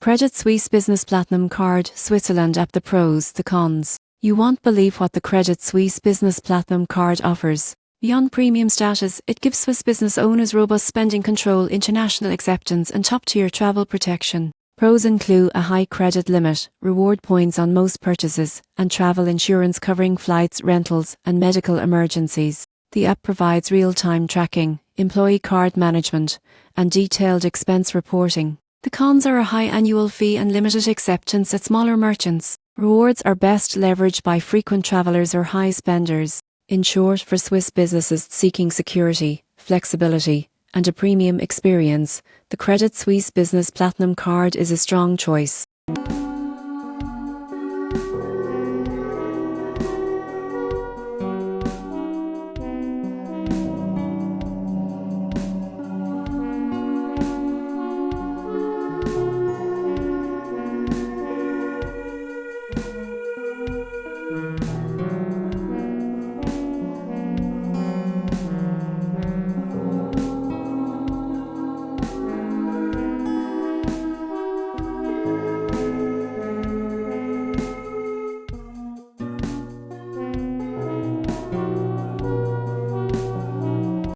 Credit Suisse Business Platinum Card, Switzerland app. The pros, the cons. You won't believe what the Credit Suisse Business Platinum Card offers. Beyond premium status, it gives Swiss business owners robust spending control, international acceptance and top-tier travel protection. Pros include a high credit limit, reward points on most purchases, and travel insurance covering flights, rentals, and medical emergencies. The app provides real-time tracking, employee card management, and detailed expense reporting. The cons are a high annual fee and limited acceptance at smaller merchants. Rewards are best leveraged by frequent travelers or high spenders. In short, for Swiss businesses seeking security, flexibility, and a premium experience, the Credit Suisse Business Platinum Card is a strong choice.